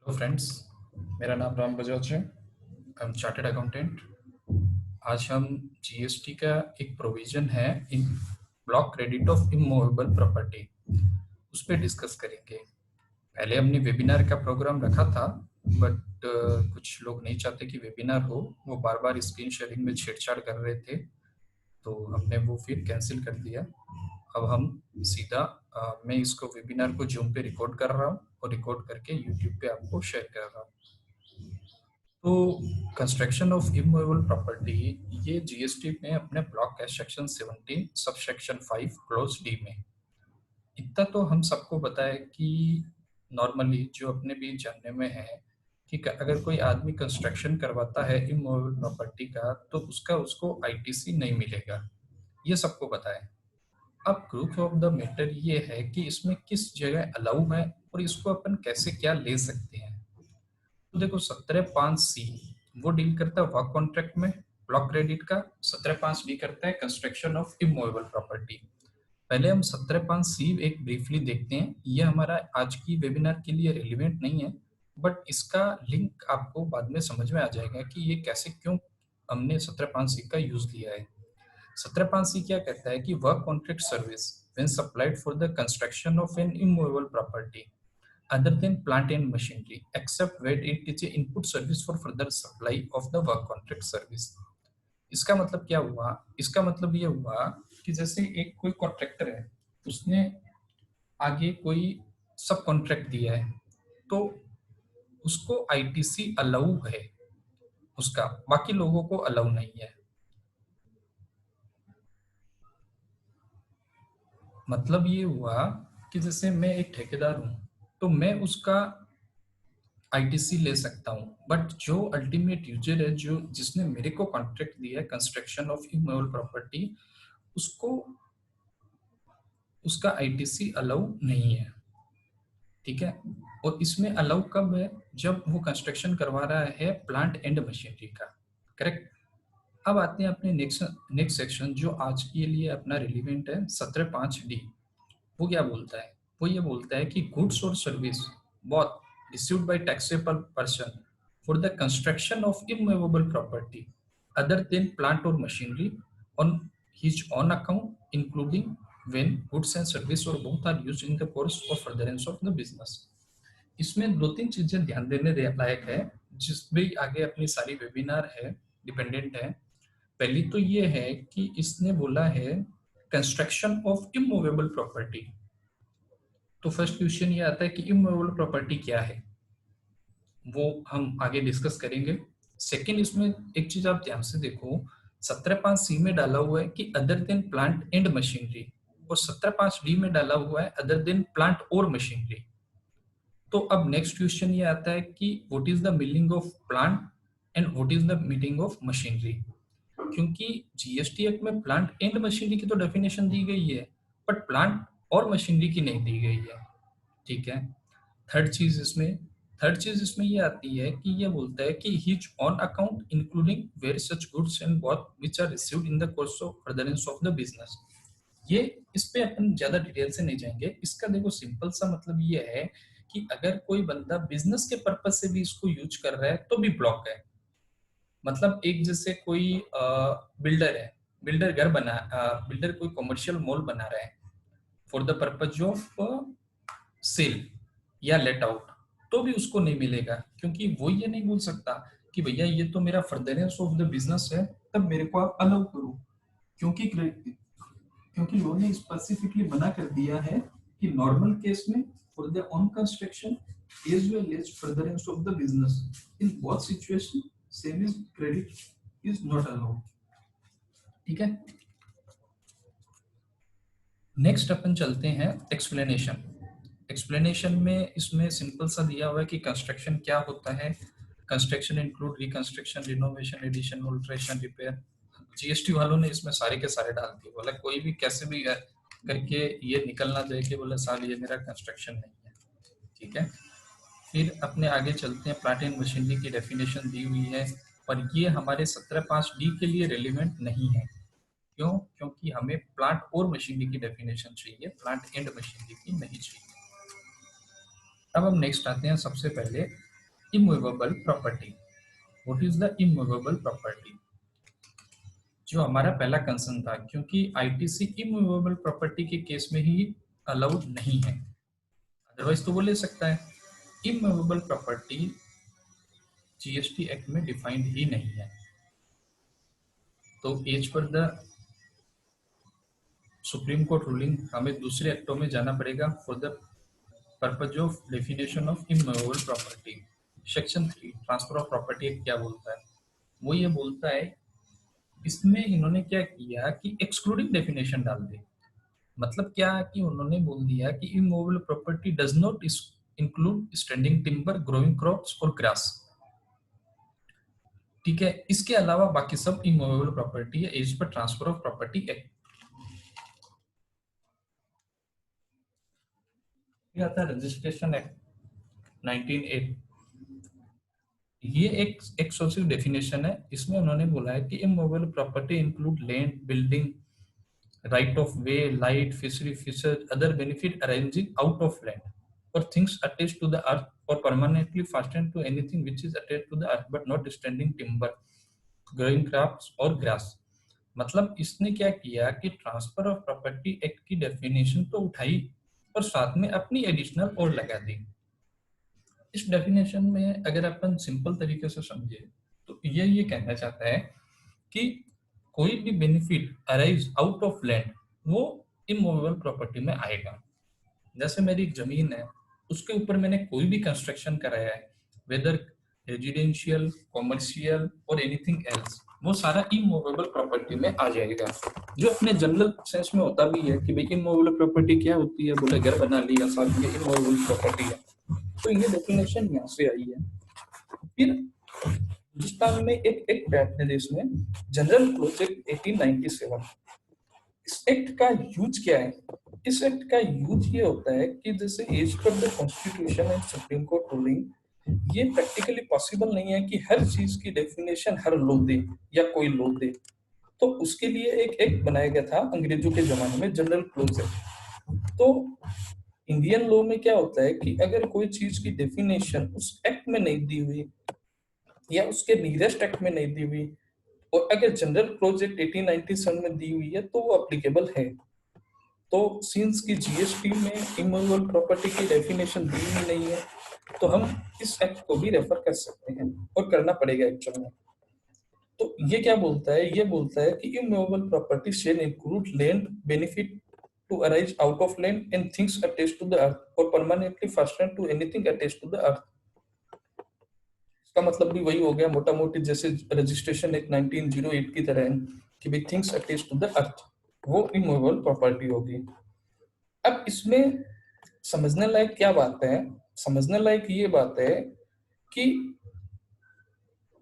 Hello friends, मेरा नाम राम बजाज है। I am chartered accountant. आज हम जीएसटी का एक प्रोविजन है in block credit of immovable property, उस पर डिस्कस करेंगे। पहले हमने वेबिनार का प्रोग्राम रखा था, बट कुछ लोग नहीं चाहते कि वेबिनार हो। वो बार बार स्क्रीन शेयरिंग में छेड़छाड़ कर रहे थे, तो हमने वो फिर कैंसिल कर दिया। अब हम सीधा मैं इसको वेबिनार को जूम पे रिकॉर्ड कर रहा हूँ और रिकॉर्ड करके यूट्यूब पे आपको शेयर कर रहा हूँ। तो कंस्ट्रक्शन ऑफ इमूवेबल प्रॉपर्टी, ये जीएसटी में अपने ब्लॉक है section 17 sub section 5 close D में। इतना तो हम सबको पता है कि नॉर्मली जो अपने भी जानने में है कि अगर कोई आदमी कंस्ट्रक्शन करवाता है इमूवेबल प्रॉपर्टी का, तो उसका उसको आईटीसी नहीं मिलेगा। ये सबको पता है। अब ग्रुप ऑफ द मैटर ये है कि इसमें किस जगह अलाउ है और इसको अपन कैसे क्या ले सकते हैं। तो देखो 17(5)(c) वो डील करता है वर्क कॉन्ट्रैक्ट में ब्लॉक क्रेडिट का। 17(5)(d) करता है कंस्ट्रक्शन ऑफ इमूवेबल प्रॉपर्टी। पहले हम 17(5)(c) एक ब्रीफली देखते हैं। ये हमारा आज की वेबिनार के लिए रिलेवेंट नहीं है, बट इसका लिंक आपको बाद में समझ में आ जाएगा कि ये कैसे क्यों हमने 17(5)(c) का यूज लिया है। 17(5)(c) क्या कहता है कि work contract service when supplied for the construction of N immovable property other than plant and machinery except where it is a input service for further supply of the work contract service। इसका मतलब क्या हुआ? इसका मतलब ये हुआ कि जैसे एक कोई कॉन्ट्रैक्टर है, उसने आगे कोई सब कॉन्ट्रैक्ट दिया है, तो उसको आईटीसी अलाउ है उसका, बाकी लोगों को अलाउ नहीं है। मतलब ये हुआ कि जैसे मैं एक ठेकेदार हूँ, तो मैं उसका आईटीसी ले सकता हूँ, बट जो अल्टीमेट यूजर है, जो जिसने मेरे को कॉन्ट्रैक्ट दिया है कंस्ट्रक्शन ऑफ इमूवेबल प्रॉपर्टी, उसको उसका आईटीसी अलाउ नहीं है। ठीक है। और इसमें अलाउ कब है? जब वो कंस्ट्रक्शन करवा रहा है प्लांट एंड मशीनरी का। करेक्ट। अब आते हैं अपने नेक्स्ट सेक्शन, जो आज के लिए अपना रिलीवेंट है 17(5)(d)। वो क्या बोलता है? वो ये बोलता है कि गुड्स और service both received by taxable person for the construction of immovable property other than plant और machinery on his own account including when goods and service और both are used in the course of furtherance of the business. इसमें दो तीन चीजें ध्यान देने लायक है, जिसमें आगे अपनी सारी वेबिनार है डिपेंडेंट है। पहली तो ये है कि इसने बोला है कंस्ट्रक्शन ऑफ इमूवेबल प्रॉपर्टी। तो फर्स्ट क्वेश्चन ये आता है कि इमूवेबल प्रॉपर्टी क्या है, वो हम आगे डिस्कस करेंगे। सेकंड, इसमें एक चीज आप ध्यान से देखो, 17(5)(c) में डाला हुआ है कि other than plant and machinery, और 17(5)(d) में डाला हुआ है अदर देन प्लांट और मशीनरी। तो अब नेक्स्ट क्वेश्चन ये आता है कि what is the meaning of plant and what is the meaning of machinery. क्योंकि जीएसटी एक्ट में प्लांट एंड मशीनरी की तो डेफिनेशन दी गई है, बट प्लांट और मशीनरी की नहीं दी गई है। ठीक है। थर्ड चीज इसमें थर्ड चीज इसमें ये आती है कि ये बोलता है कि his own account including where such goods and both which are received in the course of furtherance of the business. ये इस पे अपन ज्यादा डिटेल से नहीं जाएंगे। इसका देखो सिंपल सा मतलब ये है कि अगर कोई बंदा बिजनेस के पर्पज से भी इसको यूज कर रहा है तो भी ब्लॉक है। मतलब एक जैसे कोई बिल्डर है, बिल्डर घर बना बिल्डर कोई कमर्शियल मॉल बना रहा है for the purpose of sale या लेट आउट, तो भी उसको नहीं मिलेगा, क्योंकि वो ये नहीं बोल सकता कि भैया ये तो मेरा फर्दरेंस ऑफ द बिजनेस है, तब मेरे को आप अलाउ करो। क्योंकि क्योंकि लॉ ने स्पेसिफिकली मना कर दिया है कि नॉर्मल केस में for the own construction as well as furtherance of the business in both situation same is credit is not allowed. ठीक है। नेक्स्ट अपन चलते हैं एक्सप्लेनेशन। एक्सप्लेनेशन में इसमें सिंपल सा दिया हुआ है कि कंस्ट्रक्शन क्या होता है। Construction include reconstruction, renovation, addition, alteration, repair. GST वालों ने इसमें सारे के सारे डाल दिए, बोला कोई भी कैसे भी करके ये निकलना चाहिए कि बोला साहब ये मेरा कंस्ट्रक्शन नहीं है। ठीक है। फिर अपने आगे चलते हैं। प्लांट एंड मशीनरी की डेफिनेशन दी हुई है, पर ये हमारे 17(5)(d) के लिए रिलेवेंट नहीं है। क्यों? क्योंकि हमें प्लांट और मशीनरी की डेफिनेशन चाहिए, प्लांट एंड मशीनरी की नहीं चाहिए। अब हम नेक्स्ट आते हैं सबसे पहले immovable property. What is the immovable property? जो हमारा पहला कंसर्न था, क्योंकि आईटीसी इमूवेबल प्रॉपर्टी के केस में ही अलाउड नहीं है, अदरवाइज तो वो ले सकता है। इमूवेबल प्रॉपर्टी जीएसटी एक्ट में डिफाइंड ही नहीं है। तो एज पर द सुप्रीम कोर्ट रूलिंग हमें दूसरे एक्टों में जाना पड़ेगा for the purpose of definition of immovable property. Section 3 transfer of property act क्या बोलता है? वो ये बोलता है, इसमें इन्होंने क्या किया कि एक्सक्लूडिंग डेफिनेशन डाल दी। मतलब क्या कि उन्होंने बोल दिया कि immovable property does not include standing timber, growing crops और ग्रास। ठीक है, इसके अलावा बाकी सब इमूवेबल प्रॉपर्टी है as per transfer of property act. आता है रजिस्ट्रेशन एक्ट 1908। ये एक एक्सक्लूसिव डेफिनेशन है। इसमें उन्होंने बोला है कि immovable property include land, building, right of way, light, fishery, fishes, other benefit arising out of land, or things attached to the earth, or permanently fastened to anything which is attached to the earth, but not standing timber, growing crops or grass। मतलब इसने क्या किया कि transfer of property act की definition तो उठाई और साथ में अपनी एडिशनल और लगा दी। इस डेफिनेशन में अगर अपन सिंपल तरीके से समझे तो ये कहना चाहता है कि कोई भी benefit arise out of land वो इमूवेबल प्रॉपर्टी में आएगा। जैसे मेरी एक जमीन है, उसके ऊपर मैंने कोई भी कंस्ट्रक्शन कराया है, वेदर रेजिडेंशियल, कॉमर्शियल और एनीथिंग एल्स, वो सारा इमूवेबल प्रॉपर्टी में आ जाएगा। जो अपने जनरल सेंस में होता भी है कि भाई इमूवेबल प्रॉपर्टी क्या होती है, बोले घर बना लिया, साथ में इमूवेबल प्रॉपर्टी है। तो ये डेफिनेशन यहाँ से आई है। फिर हिंदुस्तान में एक एक्ट है अपने देश में, जनरल प्रोजेक्ट 1897। इस एक्ट का यूज क्या है? इस एक्ट का यूज ये होता है कि जैसे एज पर the constitution and supreme court ruling, ये प्रैक्टिकली पॉसिबल नहीं है कि हर चीज की डेफिनेशन हर लॉ दे या कोई लॉ दे। तो उसके लिए एक एक्ट बनाया गया था अंग्रेजों के जमाने में, जनरल क्लोज एक्ट। तो इंडियन लॉ में क्या होता है कि अगर कोई चीज की डेफिनेशन उस एक्ट में नहीं दी हुई या उसके नियरेस्ट एक्ट में नहीं दी हुई, और अगर जनरल प्रोजेक्ट 1897 में दी हुई है तो वो अप्लीकेबल है। तो सिंस की जीएसटी में इमूवेबल प्रॉपर्टी की डेफिनेशन दी हुई नहीं है, तो हम इस एक्ट को भी रेफर कर सकते हैं और करना पड़ेगा एक्चुअल में। तो ये क्या बोलता है? ये बोलता है कि immovable property shall include land, benefit to arise out of land and things attached to the earth और permanently fastened to anything attached to the earth. इसका मतलब भी वही हो गया मोटा मोटी, जैसे रजिस्ट्रेशन एक 1908 की तरह है कि भाई things attached to the earth, वो इमूवेबल प्रॉपर्टी होगी। अब इसमें समझने लायक क्या बात है? समझने लायक ये बात है कि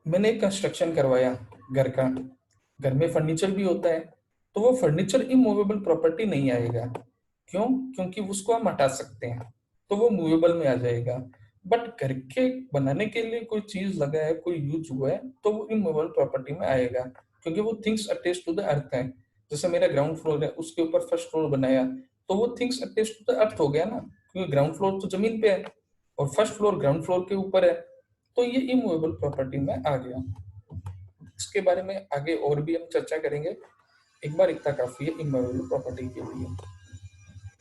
मैंने एक कंस्ट्रक्शन करवाया घर का, घर में फर्नीचर भी होता है, तो वो फर्नीचर इमूवेबल प्रॉपर्टी नहीं आएगा। क्यों? क्योंकि उसको हम हटा सकते हैं, तो वो मूवेबल में आ जाएगा। बट घर के बनाने के लिए कोई चीज लगा है, कोई यूज हुआ है, तो वो इमूवेबल प्रॉपर्टी में आएगा, क्योंकि वो things attach to the earth है। जैसे मेरा ग्राउंड फ्लोर है, उसके ऊपर फर्स्ट फ्लोर बनाया, तो वो things attach to the earth हो गया ना, क्योंकि ग्राउंड फ्लोर तो जमीन पे है और फर्स्ट फ्लोर ग्राउंड फ्लोर के ऊपर है, तो ये इमूवेबल प्रॉपर्टी में आ गया। इसके बारे में आगे और भी हम चर्चा करेंगे, एक बार इतना काफी है इमूवेबल प्रॉपर्टी के लिए।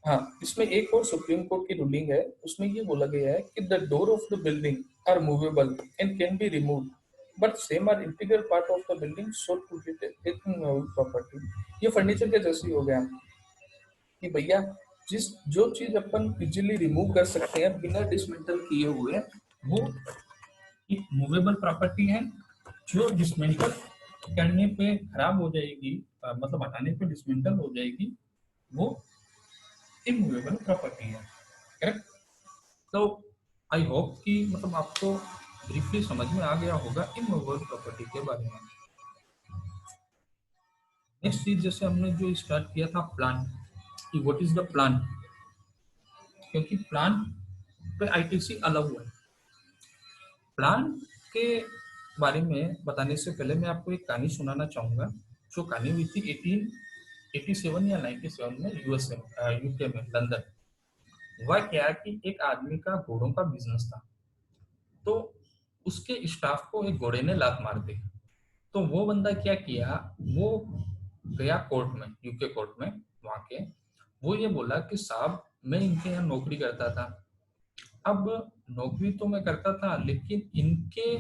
हाँ, इसमें एक और सुप्रीम कोर्ट की रूलिंग है, उसमें ये बोला गया है कि the door of the building are movable and can be removed, but same are integral part of the building so to be immovable property. ये फर्नीचर के जैसे ही हो गया कि भैया जिस जो चीज अपन इजीली रिमूव कर सकते हैं बिना डिसमेंटल किए हुए, वो एक मूवेबल प्रॉपर्टी है। जो डिसमेंटल करने पे खराब हो जाएगी, मतलब हटाने पे डिसमेंटल हो जाएगी, वो इमूवेबल प्रॉपर्टी है। करेक्ट? तो आई होप कि मतलब आपको ब्रीफली समझ में आ गया होगा इमूवेबल प्रॉपर्टी के बारे में। नेक्स्ट चीज, जैसे हमने जो स्टार्ट किया था प्लान, कि व्हाट इज द प्लान, क्योंकि प्लान पे आईटीसी अलग हुआ है। प्लान के बारे में बताने से पहले मैं आपको एक कहानी सुनाना चाहूंगा, जो कहानी हुई थी 1887 या 97 में यूएसए यूके में लंदन। हुआ क्या कि एक आदमी का घोड़ों का बिजनेस था। तो उसके स्टाफ को एक घोड़े ने लात मार दी। तो वो बंदा क्या किया, वो गया कोर्ट में, यूके कोर्ट में वहां के। वो ये बोला कि साहब मैं इनके यहाँ नौकरी करता था, अब नौकरी तो मैं करता था लेकिन इनके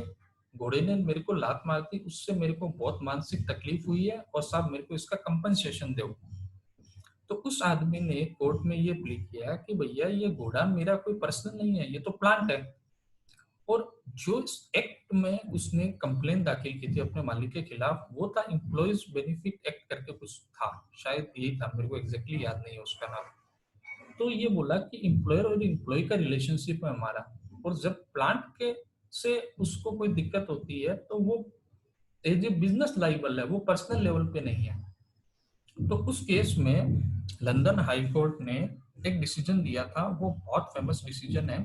घोड़े ने मेरे को लात मार दी, उससे मेरे को बहुत मानसिक तकलीफ हुई है और साहब मेरे को इसका कंपनसेशन दो। तो उस आदमी ने कोर्ट में ये प्ली किया कि भैया ये घोड़ा मेरा कोई पर्सनल नहीं है, ये तो प्लांट है। और जो इस एक्ट में उसने कंप्लेन दाखिल की थी अपने मालिक के खिलाफ, वो था एम्प्लॉयज बेनिफिट एक्ट करके कुछ था, शायद यही था, मेरे को एग्जैक्टली याद नहीं है उसका नाम। तो ये बोला कि एम्प्लॉयर और एम्प्लॉय का रिलेशनशिप है हमारा, और जब प्लांट के से उसको कोई दिक्कत होती है तो वो एज ए बिजनेस लाइबल है, वो पर्सनल लेवल पे नहीं है। तो उस केस में लंदन हाई कोर्ट ने एक डिसीजन दिया था, वो बहुत फेमस डिसीजन है,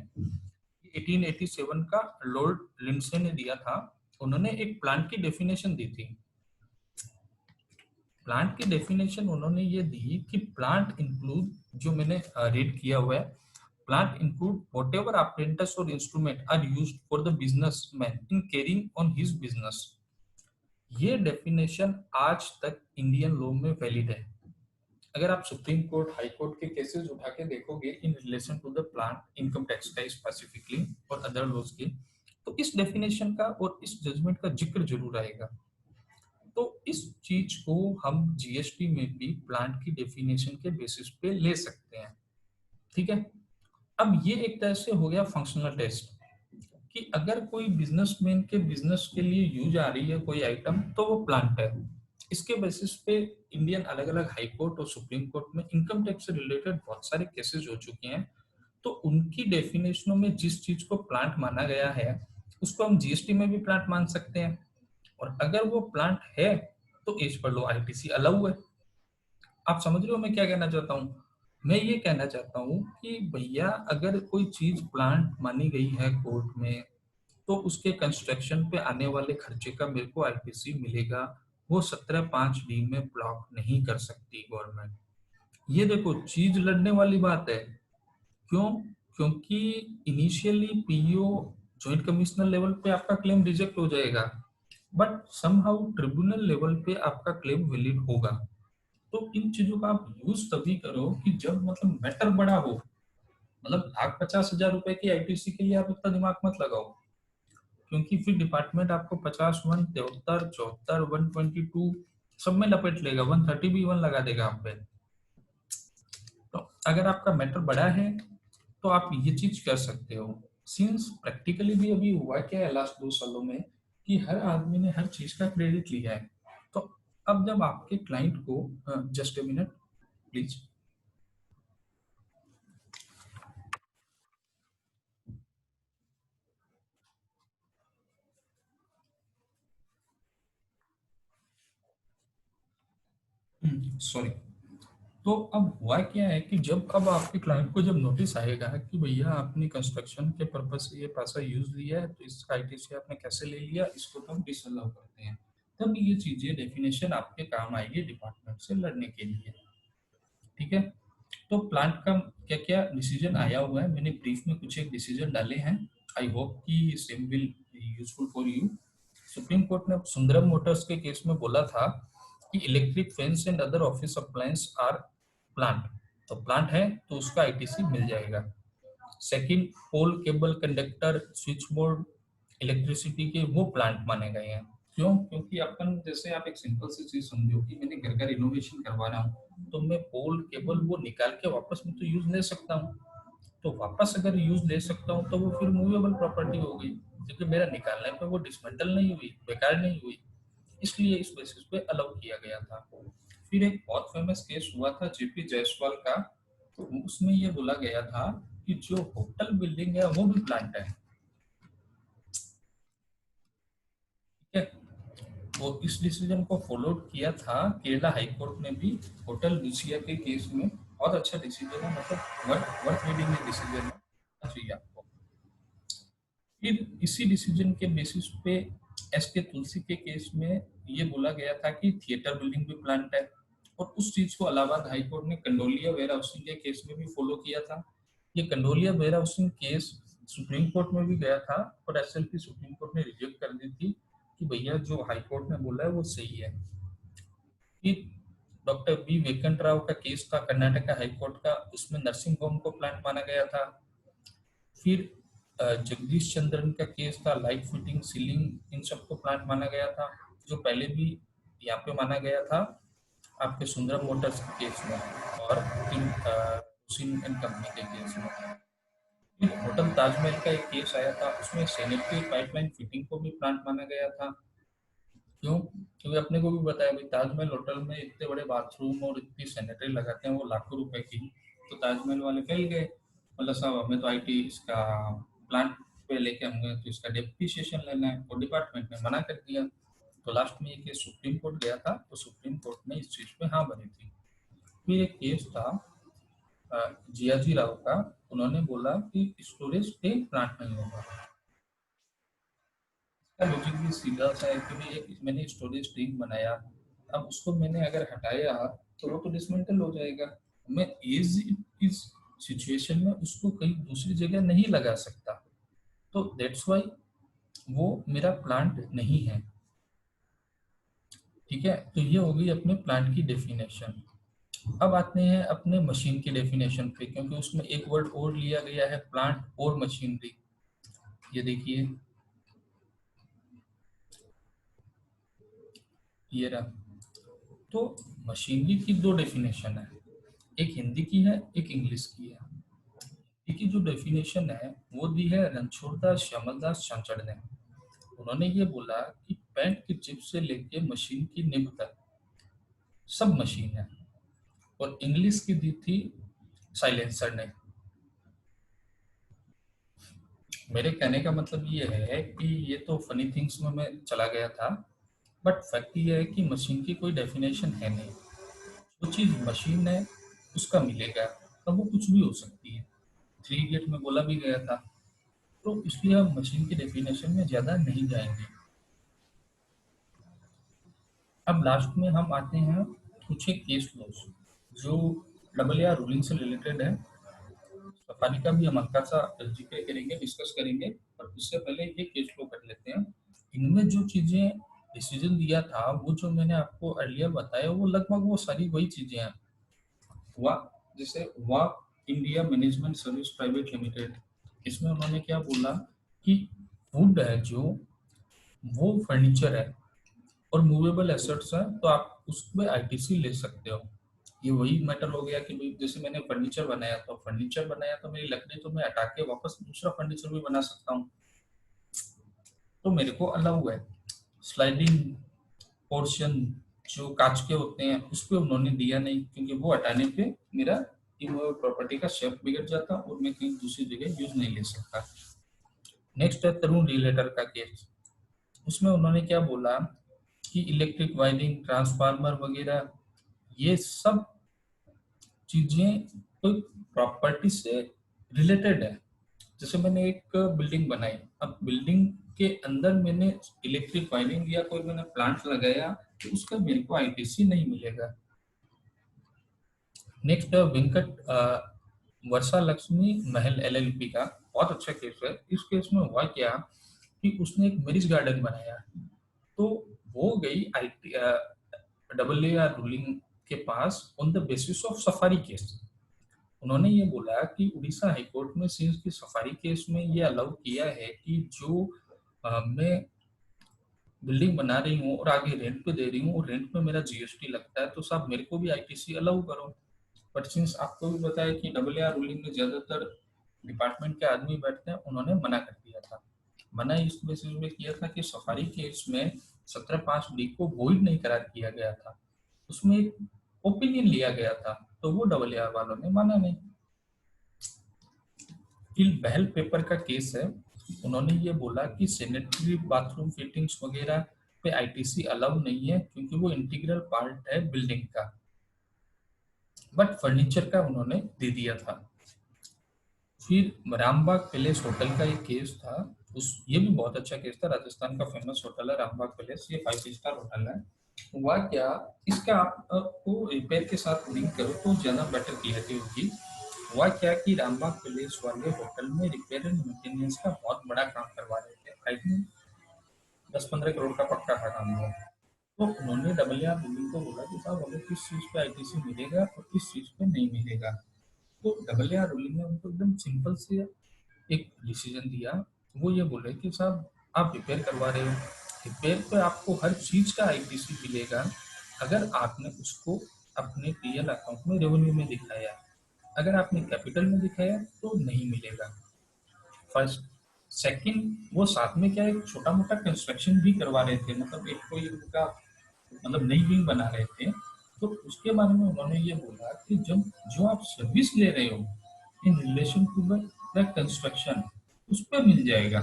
1887 का लॉर्ड लिंडसे ने दिया था। उन्होंने एक प्लांट की डेफिनेशन दी थी। प्लांट की डेफिनेशन उन्होंने ये दी कि प्लांट इंक्लूड, जो मैंने रीड किया हुआ है, प्लांट इंक्लूड व्हाटएवर apparatus और instrument are used for the businessman in carrying on his business. ये डेफिनेशन आज तक इंडियन लॉ में वैलिड है। अगर आप सुप्रीम कोर्ट, हाई कोर्ट के केसेस उठा के देखोगे in relation to the plant income tax का स्पेसिफिकली और अदर लॉज के, तो इस डेफिनेशन का और इस जजमेंट का जिक्र जरूर आएगा। तो इस चीज को हम जीएसटी में भी प्लांट की डेफिनेशन के बेसिस पे ले सकते हैं। ठीक है। अब ये एक तरह से हो गया फंक्शनल टेस्ट, कि अगर कोई बिजनेसमैन के बिजनेस के लिए यूज आ रही है कोई आइटम तो वो प्लांट है। इसके बेसिस पे इंडियन अलग अलग हाई कोर्ट और सुप्रीम कोर्ट में इनकम टैक्स से रिलेटेड बहुत सारे केसेस हो चुके हैं। तो उनकी डेफिनेशनों में जिस चीज को प्लांट माना गया है उसको हम जीएसटी में भी प्लांट मान सकते हैं, और अगर वो प्लांट है तो एज पर लो आईटीसी अलाउ है। आप समझ रहे हो मैं क्या कहना चाहता हूँ? मैं ये कहना चाहता हूँ कि भैया अगर कोई चीज प्लांट मानी गई है कोर्ट में, तो उसके कंस्ट्रक्शन पे आने वाले खर्चे का मेरे को आईटीसी मिलेगा। वो 17(5)(d) में ब्लॉक नहीं कर सकती गवर्नमेंट। ये देखो चीज लड़ने वाली बात है। क्यों? क्योंकि initially PO joint commissioner level पे आपका क्लेम रिजेक्ट हो जाएगा, बट समहाउ ट्रिब्यूनल लेवल पे आपका क्लेम वैलिड होगा। तो इन चीजों का आप यूज तभी करो कि जब मतलब मैटर बड़ा हो। मतलब 1,50,000 रुपए की आईटीसी के लिए आप इतना दिमाग मत लगाओ, क्योंकि फिर डिपार्टमेंट आपको 50, 173, 74, 122 सब में लपेट लेगा, 130 भी वन लगा देगा आप पे। तो अगर आपका मैटर बड़ा है तो आप ये चीज कर सकते हो। सिंस प्रैक्टिकली भी अभी हुआ क्या है लास्ट 2 सालों में, कि हर आदमी ने हर चीज का क्रेडिट लिया है। तो अब जब आपके क्लाइंट को, just a minute please. Sorry. तो अब हुआ क्या है कि जब अब आपके क्लाइंट को जब नोटिस आएगा कि भैया आपने कंस्ट्रक्शन के पर्पज से ये पैसा यूज लिया है, तो इस आईटीसी आपने कैसे ले लिया, इसको तो हम डिसअलाउ करते हैं। तब ये चीजें डेफिनेशन आपके काम आएगी डिपार्टमेंट से लड़ने के लिए। ठीक है। तो प्लांट का क्या क्या डिसीजन आया हुआ है, मैंने ब्रीफ में कुछ एक डिसीजन डाले हैं। आई होप कि same will useful for you. Supreme court ने सुंदरम मोटर्स के केस में बोला था कि electric fence and other office appliance are plant. तो प्लांट है तो उसका आईटीसी मिल जाएगा। Second, pole cable conductor switch board electricity के वो प्लांट माने गए हैं। क्यों? क्योंकि अपन जैसे आप एक सिंपल सी चीज समझो कि मैंने घर का रिनोवेशन करवा रहा हूँ, तो मैं पोल केबल वो निकाल के वापस में तो यूज ले सकता हूँ। तो वापस अगर यूज ले सकता हूँ तो वो फिर मूवेबल प्रॉपर्टी हो गई, क्योंकि मेरा निकालने पे वो डिसमेंटल नहीं हुई, बेकार नहीं हुई। इसलिए इस बेसिस पे अलाउ किया गया था। फिर एक बहुत फेमस केस हुआ था जेपी जायसवाल का। तो उसमें ये बोला गया था कि जो होटल बिल्डिंग है वो भी प्लांट है। ठीक है। वो इस डिसीजन को फॉलो किया था केरला हाई कोर्ट ने भी, होटल लुसिया के केस में। बहुत अच्छा डिसीजन है, मतलब वर्थ वर्थ रीडिंग डिसीजन है, चाहिए आपको। फिर इसी डिसीजन के बेसिस पे एस के तुलसी के केस में ये बोला गया था कि थिएटर बिल्डिंग भी प्लांट है। और उस चीज को इलाहाबाद हाई कोर्ट ने कंडोलिया वेयर हाउसिंग के केस में भी फॉलो किया था। ये Kandolia warehousing case supreme court में भी गया था और एसएलपी सुप्रीम कोर्ट ने रिजेक्ट कर दी थी कि भैया जो हाई कोर्ट ने बोला है वो सही है। कि डॉक्टर बी वेंकट राव का केस था कर्नाटक हाई कोर्ट का, उसमें नर्सिंग होम को प्लांट माना गया था। फिर जगदीश चंद्रन का केस था, लाइट फिटिंग सीलिंग इन सबको प्लांट माना गया था, जो पहले भी यहाँ पे माना गया था आपके सुंदरम मोटर्स के केस में और हुसैन एंड कंपनी के केस में। फिर होटल ताजमहल का एक केस आया था, उसमें सैनिटरी पाइपलाइन फिटिंग को भी प्लांट माना गया था। क्यों? क्योंकि अपने को भी बताया भाई ताजमहल होटल में इतने बड़े बाथरूम और इतनी सैनिटरी लगाते हैं वो लाखों रुपए की, तो ताजमहल वाले फैल गए, मतलब साहब हमें तो आईटी इसका प्लांट पे लेके हम गए तो इसका डेप्रिसिएशन लेना है, और डिपार्टमेंट ने मना कर दिया। तो लास्ट में ये केस सुप्रीम कोर्ट गया था, तो सुप्रीम कोर्ट ने इस चीज पे हाँ भरी थी। फिर एक केस था जियाजी राव का, उन्होंने बोला कि स्टोरेज टैंक प्लांट नहीं होगा। लॉजिक भी सीधा सा है कि भाई एक मैंने स्टोरेज टैंक बनाया, अब उसको मैंने अगर हटाया तो वो तो डिसमेंटल हो जाएगा, मैं इज इस सिचुएशन में उसको कहीं दूसरी जगह नहीं लगा सकता, तो दैट्स वाई वो मेरा प्लांट नहीं है। ठीक है, तो ये हो गई अपने प्लांट की डेफिनेशन। अब आते हैं अपने मशीन की डेफिनेशन पे, क्योंकि उसमें एक वर्ड और लिया गया है, प्लांट और मशीनरी। ये देखिए, ये रहा। तो मशीनरी की दो डेफिनेशन है, एक हिंदी की है, एक इंग्लिश की है। हिंदी की जो डेफिनेशन है वो दी है रणछोड़दास श्यामलदास चांचड़ ने। उन्होंने ये बोला कि पेंट की चिप से लेके मशीन की निब तक सब मशीन है। और इंग्लिश की दी थी साइलेंसर ने। मेरे कहने का मतलब ये है कि ये तो फनी थिंग्स में मैं चला गया था, बट फैक्ट ये है कि मशीन की कोई डेफिनेशन है नहीं। जो चीज़ मशीन है उसका मिलेगा, तब वो कुछ भी हो सकती है। थ्री इडियट में बोला भी गया था। तो इसलिए हम मशीन की डेफिनेशन में ज़्यादा नहीं जाएंगे। अब लास्ट में हम आते हैं कुछ एक केस फ्लोज जो डबल या रूलिंग से रिलेटेड है। सफारी का भी हम हल्का सा जिक्र करेंगे, डिस्कस करेंगे, पर उससे पहले ये केस फ्लो कर लेते हैं। इनमें जो चीज़ें डिसीजन दिया था वो जो मैंने आपको अर्लियर बताया वो लगभग वो सारी वही चीज़ें हैं। वा जैसे वा India management service private limited, इसमें उन्होंने क्या बोला कि वुड है जो वो फर्नीचर है और मूवेबल एसेट्स है, तो आप उसमें आईटीसी ले सकते हो। ये वही मैटर हो गया कि भाई जैसे मैंने फर्नीचर बनाया तो मेरी लकड़ी तो मैं हटा के वापस दूसरा फर्नीचर भी बना सकता हूँ, तो मेरे को अलाउ है। स्लाइडिंग पोर्शन जो कांच के होते हैं उस पर उन्होंने दिया नहीं, क्योंकि वो हटाने पे मेरा इमूवेबल प्रॉपर्टी का शेप बिगड़ जाता और मैं कहीं दूसरी जगह यूज नहीं ले सकता। नेक्स्ट है तरुण रिलेटर का केस। उसमें उन्होंने क्या बोला कि इलेक्ट्रिक वायरिंग ट्रांसफार्मर वगैरह ये सब चीजें कोई प्रॉपर्टी से रिलेटेड है। जैसे मैंने एक बिल्डिंग बनाई, अब बिल्डिंग के अंदर मैंने इलेक्ट्रिक वायरिंग या कोई मैंने प्लांट लगाया तो उसका मेरे को आईटीसी नहीं मिलेगा। नेक्स्ट वेंकट वर्षा लक्ष्मी महल एलएलपी का बहुत अच्छा केस है। इस केस में हुआ क्या कि उसने एक मैरिज गार्डन बनाया, तो वो गई आई डबल ए आर रूलिंग के पास on the basis of Safari case. उन्होंने ये बोला कि उड़ीसा हाईकोर्ट में सिंस की सफारी केस में ये अलाउ किया है कि जो मैं बिल्डिंग बना रही हूँ और आगे रेंट पे दे रही हूँ और रेंट पे मेरा जीएसटी लगता है, तो साहब मेरे को भी आईटीसी अलाउ करो। बट सिंस आपको भी पता है कि डबल आर रूलिंग में ज्यादातर डिपार्टमेंट के आदमी बैठते हैं, उन्होंने मना कर दिया था। मना इस बेसिस में किया था कि सफारी केस में 17(5)(b) को वॉइड नहीं करार किया गया था, उसमें एक ओपिनियन लिया गया था, तो वो डबल आर वालों ने माना नहीं। फिर बहल पेपर का केस है, उन्होंने ये बोला कि सैनिटरी बाथरूम फिटिंग्स वगैरह पे आईटीसी अलाउ नहीं है क्योंकि वो इंटीग्रल पार्ट है बिल्डिंग का, बट फर्नीचर का उन्होंने दे दिया था। फिर रामबाग पैलेस होटल का एक केस था, उस ये भी बहुत अच्छा केस था। राजस्थान का फेमस होटल है रामबाग पैलेस, ये 5 स्टार होटल है। हुआ क्या, इसका आपको रिपेयर के साथ लिंक करो तो ज्यादा बेटर क्लियरिटी होगी। हुआ क्या कि रामबाग पैलेस वाले होटल में रिपेयर एंड मेंटेनेंस का बहुत बड़ा काम करवा रहे थे। आई थिंक 10-15 करोड़ का पक्का था काम वो। तो उन्होंने डबल आर बिल्डिंग को बोला कि साहब हमें किस चीज़ पे आईटीसी मिलेगा और किस चीज़ पे नहीं मिलेगा। तो डबल आर रूलिंग ने उनको एकदम सिंपल से एक डिसीजन दिया। वो ये बोले कि साहब आप रिपेयर करवा रहे हो, रिपेयर पे आपको हर चीज़ का आईटीसी मिलेगा अगर आपने उसको अपने पीएल अकाउंट में रेवेन्यू में दिखाया। अगर आपने कैपिटल में दिखाया तो नहीं मिलेगा। फर्स्ट, सेकंड, वो साथ में क्या एक छोटा मोटा कंस्ट्रक्शन भी करवा रहे थे, मतलब एक कोई उनका मतलब नई विंग बना रहे थे। तो उसके बारे में उन्होंने ये बोला कि जब जो आप सर्विस ले रहे हो in relation to the construction, उस पर मिल जाएगा।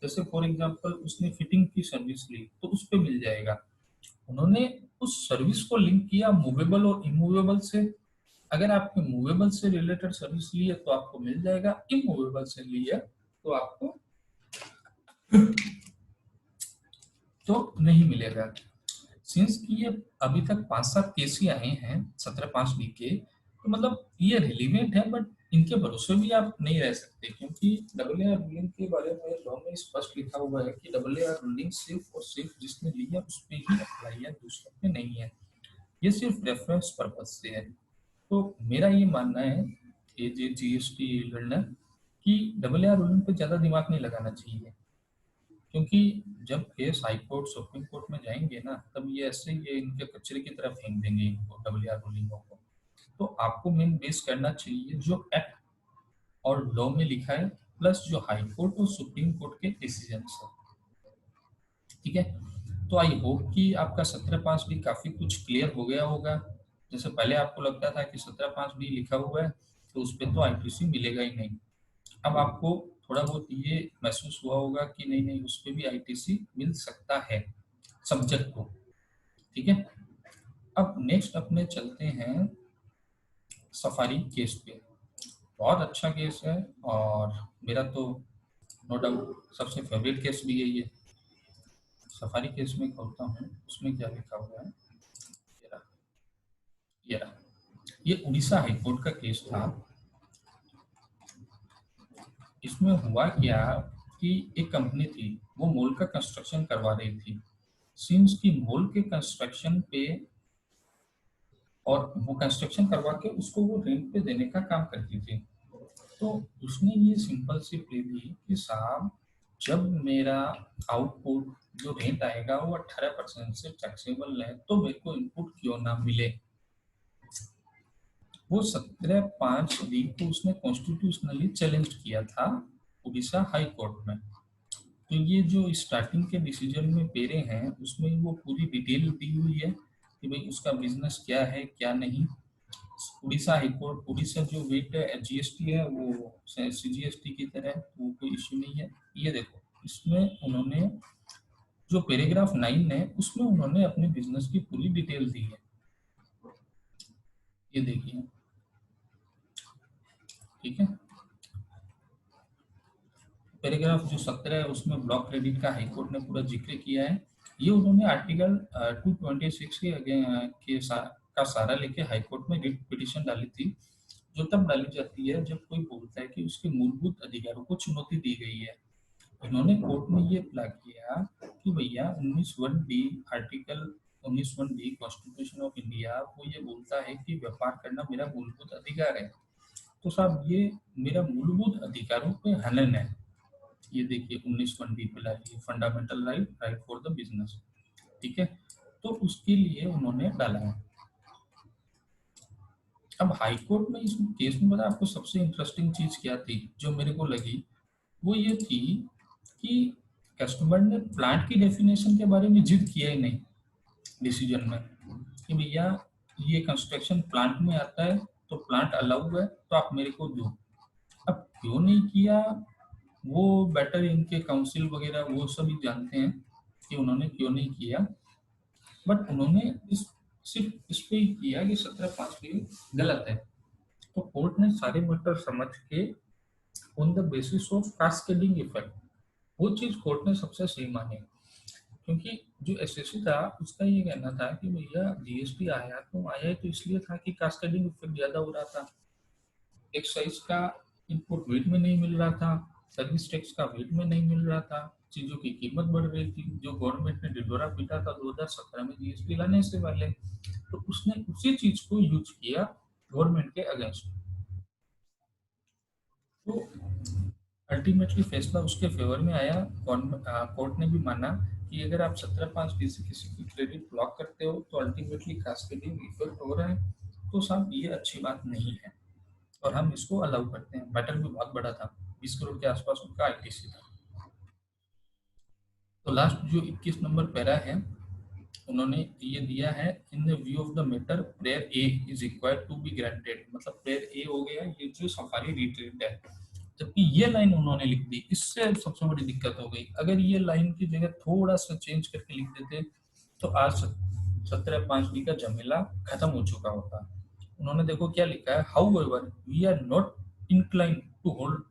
जैसे फॉर एग्जांपल उसने फिटिंग की सर्विस ली तो उस पर मिल जाएगा। उन्होंने उस सर्विस को लिंक किया मूवेबल और इमूवेबल से। अगर आपने मूवेबल से रिलेटेड सर्विस ली है तो आपको मिल जाएगा, इमूवेबल से ली है तो आपको तो नहीं मिलेगा। सिंस कि ये अभी तक 5-7 केस ही आए हैं 17(5)(b) के, तो मतलब ये रिलीवेंट है, बट इनके भरोसे भी आप नहीं रह सकते, क्योंकि डबल आर रूलिंग के बारे में लॉ में स्पष्ट लिखा हुआ है कि डबल आर रूलिंग सिर्फ और सिर्फ जिसने ली है उस पर ही अप्लाई है, दूसरों पे नहीं है। ये सिर्फ रेफरेंस पर्पज से है। तो मेरा ये मानना है कि जो जीएसटी लड़ना कि डबल आर रूलिंग पे ज्यादा दिमाग नहीं लगाना चाहिए, क्योंकि जब case high court supreme court में जाएंगे ना, तब ये ऐसे ये इनके कचरे की तरफ फेंक देंगे इनको डबल आर रूलिंगों को। तो आपको मेन बेस करना चाहिए जो एक्ट और लॉ में लिखा है, प्लस जो हाई कोर्ट और सुप्रीम कोर्ट के डिसीजन है। ठीक है। तो आई होप कि आपका 17(5)(b) काफी कुछ क्लियर हो गया होगा। जैसे पहले आपको लगता था कि 17(5)(b) लिखा हुआ है तो उस पर तो आईटीसी मिलेगा ही नहीं, अब आपको थोड़ा बहुत ये महसूस हुआ होगा कि नहीं नहीं उस पर भी आईटीसी मिल सकता है, सब्जेक्ट को। ठीक है। अब नेक्स्ट अपने चलते हैं सफारी केस पे। बहुत अच्छा केस है और मेरा तो नो डाउट सबसे फेवरेट केस भी है ये। सफारी केस में खोलता हूँ उसमें क्या लिखा हुआ है। ये रहा, ये रहा। ये उड़ीसा हाईकोर्ट का केस था। इसमें हुआ क्या कि एक कंपनी थी, वो मॉल का कंस्ट्रक्शन करवा रही थी। सिंस की मॉल के कंस्ट्रक्शन पे और वो कंस्ट्रक्शन करवा के उसको वो रेंट पे देने का काम करती थी। तो उसने ये सिंपल सी प्ले दी कि साहब जब मेरा आउटपुट जो रेंट आएगा वो 18% से टैक्सेबल है तो मेरे को इनपुट क्यों ना मिले। वो 17(5)(d) को उसने कॉन्स्टिट्यूशनली चैलेंज किया था उड़ीसा हाई कोर्ट में। तो ये जो स्टार्टिंग के डिसीजन में पेरे हैं उसमें वो पूरी डिटेल दी हुई है कि भाई उसका बिजनेस क्या है क्या नहीं। उड़ीसा हाईकोर्ट, उड़ीसा जो वेट है जीएसटी है वो सीजीएसटी की तरह है, वो कोई इश्यू नहीं है। ये देखो इसमें उन्होंने जो पैराग्राफ 9 है उसमें उन्होंने अपने बिजनेस की पूरी डिटेल दी है। ये देखिए। ठीक है। पैराग्राफ जो 17 है उसमें ब्लॉक क्रेडिट का हाईकोर्ट ने पूरा जिक्र किया है। ये उन्होंने आर्टिकल 226 का सहारा लेके हाईकोर्ट में रिट पिटिशन डाली थी, जो तब डाली जाती है जब कोई बोलता है कि उसके मूलभूत अधिकारों को चुनौती दी गई है। इन्होंने कोर्ट में ये अप्लाई किया कि भैया 19(1)(d) article 19(1)(d) constitution of India वो ये बोलता है कि व्यापार करना मेरा मूलभूत अधिकार है। तो साहब ये मेरा मूलभूत अधिकारों पे हनन है। ये देखिए 19(1)(d) पे लाई fundamental right, right for the business. ठीक है। तो उसके लिए उन्होंने डाला है। अब हाई कोर्ट में इस केस में पता है आपको सबसे इंटरेस्टिंग चीज क्या थी जो मेरे को लगी, वो ये थी कि कस्टमर ने प्लांट की डेफिनेशन के बारे में जिद किया ही नहीं डिसीजन में कि भैया ये कंस्ट्रक्शन प्लांट में आता है तो प्लांट अलाउ है तो आप मेरे को दो। अब क्यों नहीं किया वो बेटर इनके काउंसिल वगैरह वो सभी जानते हैं कि उन्होंने क्यों नहीं किया, बट उन्होंने इस सिर्फ इस पे ही किया कि 17(5) गलत है। तो कोर्ट ने सारे मैटर समझ के on the basis of cascading effect वो चीज कोर्ट ने सबसे सही मानी। क्योंकि जो एसएससी था उसका ये कहना था कि भैया जीएसटी आया तो आया ही तो इसलिए था कि कास्केडिंग इफेक्ट ज्यादा हो रहा था। एक्साइज का इनपुट वेट में नहीं मिल रहा था, सर्विस टैक्स का वेट में नहीं मिल रहा था, चीजों की कीमत बढ़ रही थी, जो गवर्नमेंट ने ढिढोरा पीटा था 2017 में जीएसटी लाने से पहले, तो उसने उसी चीज को यूज किया गवर्नमेंट के अगेंस्ट। तो अल्टीमेटली फैसला उसके फेवर में आया। कोर्ट ने भी माना कि अगर आप 17(5) से किसी की क्रेडिट ब्लॉक करते हो तो अल्टीमेटली कास्केडिंग इफेक्ट हो रहा है, तो साहब ये अच्छी बात नहीं है और हम इसको अलाउ करते हैं। मैटर भी बहुत बड़ा था, 20 करोड़ के आसपास उनका आईटीसी था। तो लास्ट जो 21 नंबर पैरा है, उन्होंने ये दिया है, in the view of the matter prayer A is required to be granted, मतलब प्रेयर ए हो गया ये जो सफारी रिट्रीट है। जबकि ये लाइन उन्होंने लिख दी, इससे सबसे बड़ी दिक्कत हो गई। अगर ये लाइन की जगह थोड़ा सा चेंज करके लिख देते तो आज 17(5) का झमेला खत्म हो चुका होता। उन्होंने देखो क्या लिखा है, however we are not incline to hold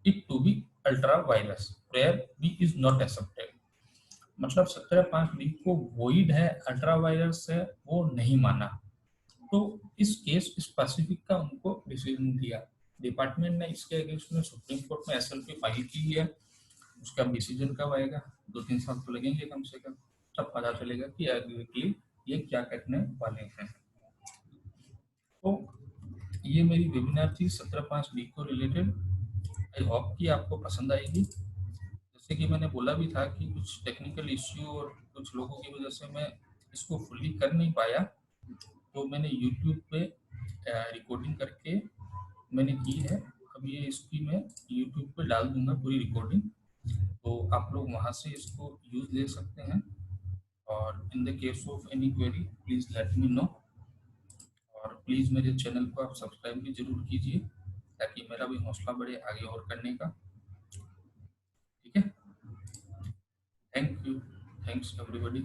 it to be ultra vires, prayer B is not accepted. मतलब 17(5) को वोइड है, अल्ट्रा वायरस है, वो नहीं माना। तो इस केस स्पेसिफिक का उनको डिसीजन दिया। डिपार्टमेंट ने इसके अगेंस्ट में सुप्रीम कोर्ट में एसएलपी फाइल की है। उसका डिसीजन कब आएगा, 2-3 साल तो लगेंगे कम से कम, तब पता चलेगा कि एग्जैक्टली ये क्या करने वाले हैं। तो ये मेरी वेबिनार थी 17(5) को रिलेटेड। आई होप कि आपको पसंद आएगी। जैसे कि मैंने बोला भी था कि कुछ टेक्निकल इश्यू और कुछ लोगों की वजह से मैं इसको फुल्ली कर नहीं पाया, तो मैंने यूट्यूब पे रिकॉर्डिंग करके मैंने की है। अब ये इसकी मैं यूट्यूब पे डाल दूंगा पूरी रिकॉर्डिंग, तो आप लोग वहाँ से इसको यूज ले सकते हैं। और in the case of any query please let me know. और प्लीज़ मेरे चैनल को आप सब्सक्राइब भी जरूर कीजिए, ताकि मेरा भी हौसला बढ़े आगे और करने का। ठीक है, थैंक यू, थैंक्स एवरीबॉडी।